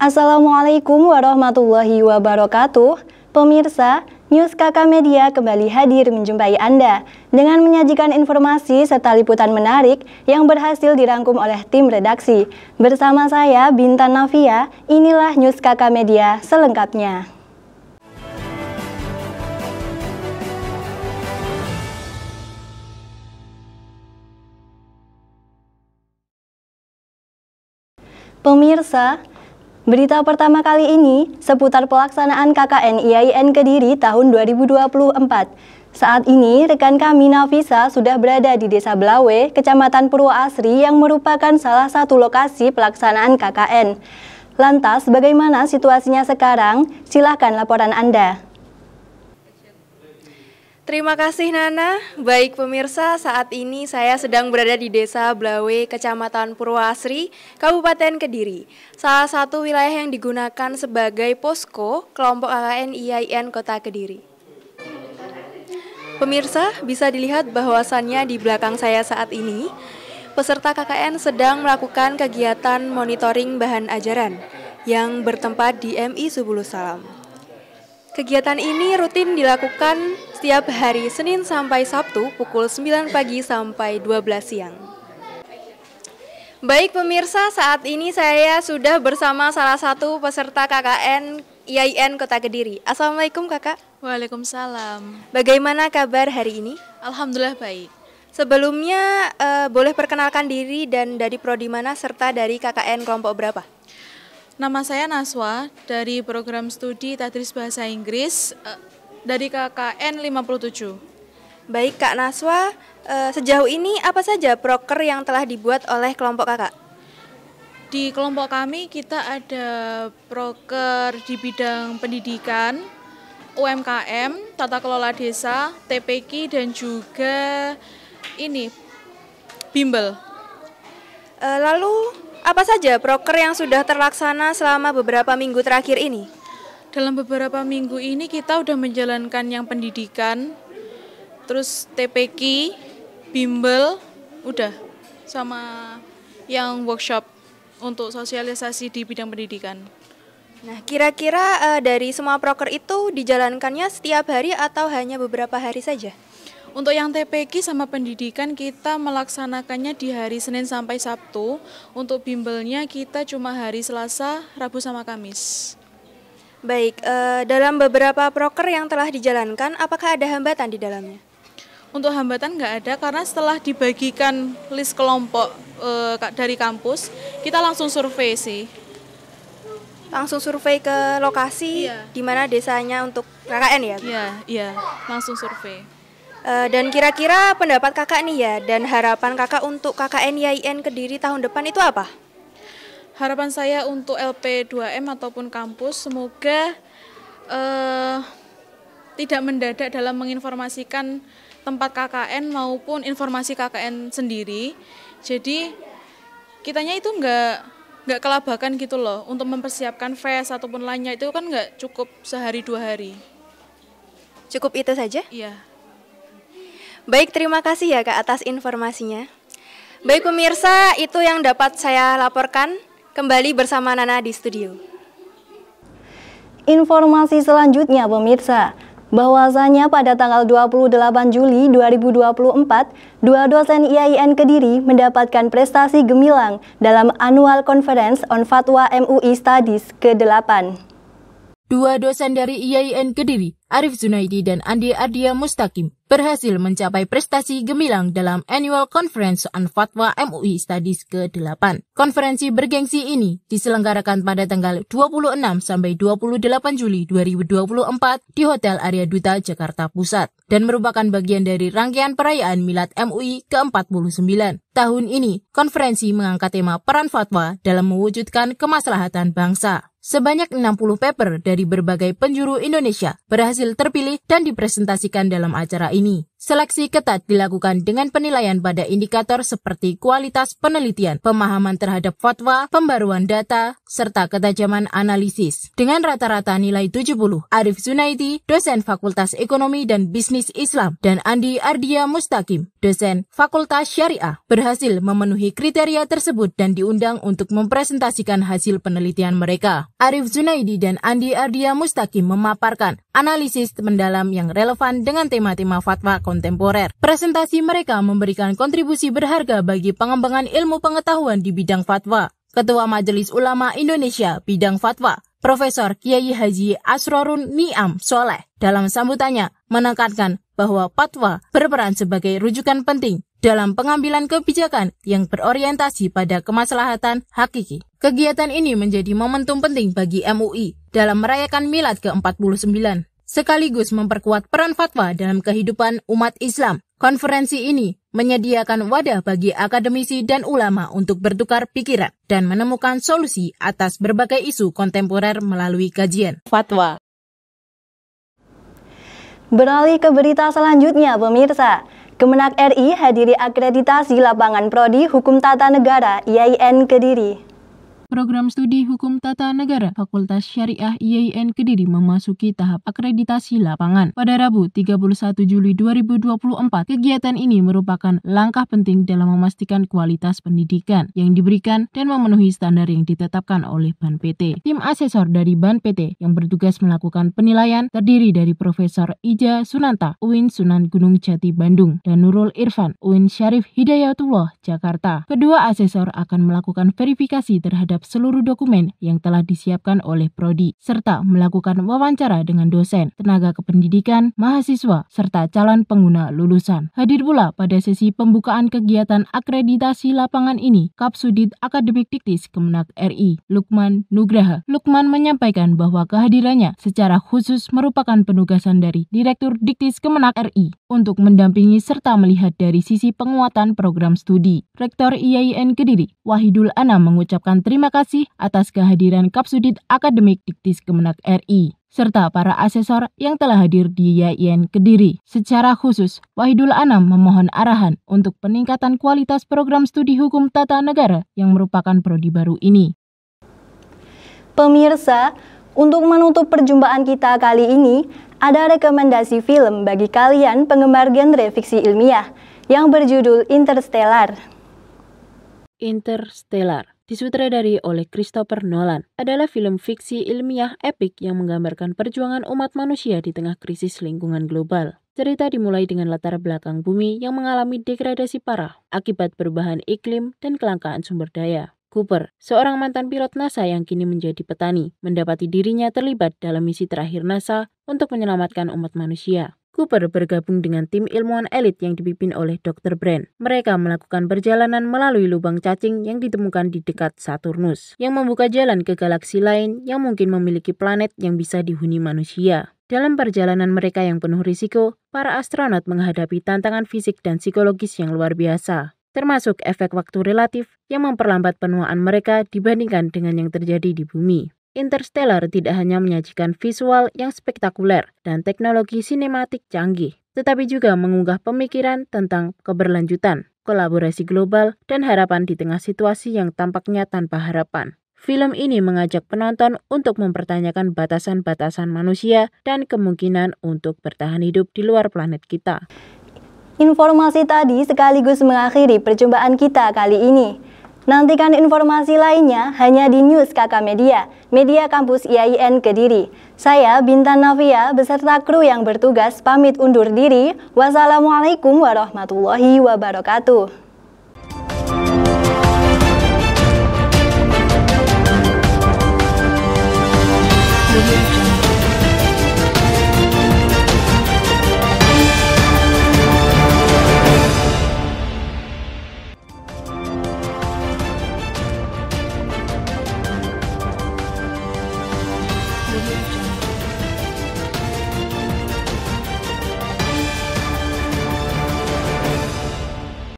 Assalamualaikum warahmatullahi wabarakatuh. Pemirsa, News KK Media kembali hadir menjumpai Anda dengan menyajikan informasi serta liputan menarik yang berhasil dirangkum oleh tim redaksi. Bersama saya, Bintan Navia, inilah News KK Media selengkapnya. Pemirsa, berita pertama kali ini seputar pelaksanaan KKN IAIN Kediri tahun 2024. Saat ini, rekan kami Nafisa sudah berada di Desa Blawe, Kecamatan Purwoasri yang merupakan salah satu lokasi pelaksanaan KKN. Lantas, bagaimana situasinya sekarang? Silakan laporan Anda. Terima kasih Nana. Baik pemirsa, saat ini saya sedang berada di Desa Blawe, Kecamatan Purwoasri, Kabupaten Kediri. Salah satu wilayah yang digunakan sebagai posko kelompok KKN IAIN Kota Kediri. Pemirsa, bisa dilihat bahwasannya di belakang saya saat ini, peserta KKN sedang melakukan kegiatan monitoring bahan ajaran yang bertempat di MI Subulus Salam. Kegiatan ini rutin dilakukan setiap hari Senin sampai Sabtu pukul 9 pagi sampai 12 siang. Baik pemirsa, saat ini saya sudah bersama salah satu peserta KKN IAIN Kota Kediri. Assalamualaikum Kakak. Waalaikumsalam. Bagaimana kabar hari ini? Alhamdulillah baik. Sebelumnya boleh perkenalkan diri dan dari prodi mana serta dari KKN kelompok berapa? Nama saya Naswa dari program studi Tadris Bahasa Inggris dari KKN 57. Baik Kak Naswa, sejauh ini apa saja proker yang telah dibuat oleh kelompok Kakak? Di kelompok kami kita ada proker di bidang pendidikan, UMKM, tata kelola desa, TPQ dan juga bimbel. Lalu apa saja proker yang sudah terlaksana selama beberapa minggu terakhir ini? Dalam beberapa minggu ini kita udah menjalankan yang pendidikan, terus TPQ, bimbel, udah, sama yang workshop untuk sosialisasi di bidang pendidikan. Nah, kira-kira dari semua proker itu dijalankannya setiap hari atau hanya beberapa hari saja? Untuk yang TPQ sama pendidikan kita melaksanakannya di hari Senin sampai Sabtu. Untuk bimbelnya kita cuma hari Selasa, Rabu sama Kamis. Baik, dalam beberapa proker yang telah dijalankan, apakah ada hambatan di dalamnya? Untuk hambatan nggak ada karena setelah dibagikan list kelompok dari kampus, kita langsung survei sih. Langsung survei ke lokasi di mana desanya untuk KKN ya? Iya, langsung survei. Dan kira-kira pendapat kakak nih ya, dan harapan kakak untuk KKN IAIN Kediri tahun depan itu apa? Harapan saya untuk LP2M ataupun kampus semoga tidak mendadak dalam menginformasikan tempat KKN maupun informasi KKN sendiri. Jadi kitanya itu nggak kelabakan gitu loh, untuk mempersiapkan fest ataupun lainnya itu kan nggak cukup sehari 2 hari. Cukup itu saja? Iya. Baik, terima kasih ya Kak atas informasinya. Baik pemirsa, itu yang dapat saya laporkan. Kembali bersama Nana di studio. Informasi selanjutnya pemirsa, bahwasanya pada tanggal 28 Juli 2024, 2 dosen IAIN Kediri mendapatkan prestasi gemilang dalam Annual Conference on Fatwa MUI Studies ke-8. 2 dosen dari IAIN Kediri, Arif Zunaidi dan Andi Ardia Mustaqim, berhasil mencapai prestasi gemilang dalam Annual Conference on Fatwa MUI Studies ke-8. Konferensi bergengsi ini diselenggarakan pada tanggal 26 sampai 28 Juli 2024 di Hotel Arya Duta, Jakarta Pusat, dan merupakan bagian dari rangkaian perayaan Milad MUI ke-49. Tahun ini, konferensi mengangkat tema peran fatwa dalam mewujudkan kemaslahatan bangsa. Sebanyak 60 paper dari berbagai penjuru Indonesia berhasil terpilih dan dipresentasikan dalam acara ini. Seleksi ketat dilakukan dengan penilaian pada indikator seperti kualitas penelitian, pemahaman terhadap fatwa, pembaruan data, serta ketajaman analisis. Dengan rata-rata nilai 70, Arif Zunaidi, dosen Fakultas Ekonomi dan Bisnis Islam, dan Andi Ardia Mustakim, dosen Fakultas Syariah, berhasil memenuhi kriteria tersebut dan diundang untuk mempresentasikan hasil penelitian mereka. Arif Zunaidi dan Andi Ardia Mustakim memaparkan analisis mendalam yang relevan dengan tema-tema fatwa kontemporer. Presentasi mereka memberikan kontribusi berharga bagi pengembangan ilmu pengetahuan di bidang fatwa. Ketua Majelis Ulama Indonesia bidang fatwa, Profesor Kiai Haji Asrorun Ni'am Soleh, dalam sambutannya menekankan bahwa fatwa berperan sebagai rujukan penting dalam pengambilan kebijakan yang berorientasi pada kemaslahatan hakiki. Kegiatan ini menjadi momentum penting bagi MUI dalam merayakan Milad ke-49, sekaligus memperkuat peran fatwa dalam kehidupan umat Islam. Konferensi ini menyediakan wadah bagi akademisi dan ulama untuk bertukar pikiran dan menemukan solusi atas berbagai isu kontemporer melalui kajian fatwa. Beralih ke berita selanjutnya, pemirsa. Kemenak RI hadiri akreditasi lapangan Prodi Hukum Tata Negara IAIN Kediri. Program Studi Hukum Tata Negara Fakultas Syariah IAIN Kediri memasuki tahap akreditasi lapangan. Pada Rabu 31 Juli 2024, kegiatan ini merupakan langkah penting dalam memastikan kualitas pendidikan yang diberikan dan memenuhi standar yang ditetapkan oleh BAN PT. Tim asesor dari BAN PT yang bertugas melakukan penilaian terdiri dari Profesor Ija Sunanta, UIN Sunan Gunung Jati Bandung, dan Nurul Irfan, UIN Syarif Hidayatullah Jakarta. Kedua asesor akan melakukan verifikasi terhadap seluruh dokumen yang telah disiapkan oleh Prodi, serta melakukan wawancara dengan dosen, tenaga kependidikan, mahasiswa, serta calon pengguna lulusan. Hadir pula pada sesi pembukaan kegiatan akreditasi lapangan ini, Kapsudit Akademik Diktis Kemenak RI, Lukman Nugraha. Lukman menyampaikan bahwa kehadirannya secara khusus merupakan penugasan dari Direktur Diktis Kemenak RI untuk mendampingi serta melihat dari sisi penguatan program studi. Rektor IAIN Kediri, Wahidul Anam, mengucapkan terima kasih atas kehadiran Kapsudit Akademik Diktis Kemenak RI, serta para asesor yang telah hadir di IAIN Kediri. Secara khusus, Wahidul Anam memohon arahan untuk peningkatan kualitas program studi hukum tata negara yang merupakan prodi baru ini. Pemirsa, untuk menutup perjumpaan kita kali ini, ada rekomendasi film bagi kalian penggemar genre fiksi ilmiah yang berjudul Interstellar. Interstellar, disutradari oleh Christopher Nolan, adalah film fiksi ilmiah epik yang menggambarkan perjuangan umat manusia di tengah krisis lingkungan global. Cerita dimulai dengan latar belakang bumi yang mengalami degradasi parah akibat perubahan iklim dan kelangkaan sumber daya. Cooper, seorang mantan pilot NASA yang kini menjadi petani, mendapati dirinya terlibat dalam misi terakhir NASA untuk menyelamatkan umat manusia. Cooper bergabung dengan tim ilmuwan elit yang dipimpin oleh Dr. Brand. Mereka melakukan perjalanan melalui lubang cacing yang ditemukan di dekat Saturnus, yang membuka jalan ke galaksi lain yang mungkin memiliki planet yang bisa dihuni manusia. Dalam perjalanan mereka yang penuh risiko, para astronot menghadapi tantangan fisik dan psikologis yang luar biasa, termasuk efek waktu relatif yang memperlambat penuaan mereka dibandingkan dengan yang terjadi di bumi. Interstellar tidak hanya menyajikan visual yang spektakuler dan teknologi sinematik canggih, tetapi juga mengunggah pemikiran tentang keberlanjutan, kolaborasi global, dan harapan di tengah situasi yang tampaknya tanpa harapan. Film ini mengajak penonton untuk mempertanyakan batasan-batasan manusia dan kemungkinan untuk bertahan hidup di luar planet kita. Informasi tadi sekaligus mengakhiri perjumpaan kita kali ini. Nantikan informasi lainnya hanya di News KK Media, Media Kampus IAIN Kediri. Saya Bintan Navia beserta kru yang bertugas pamit undur diri. Wassalamualaikum warahmatullahi wabarakatuh.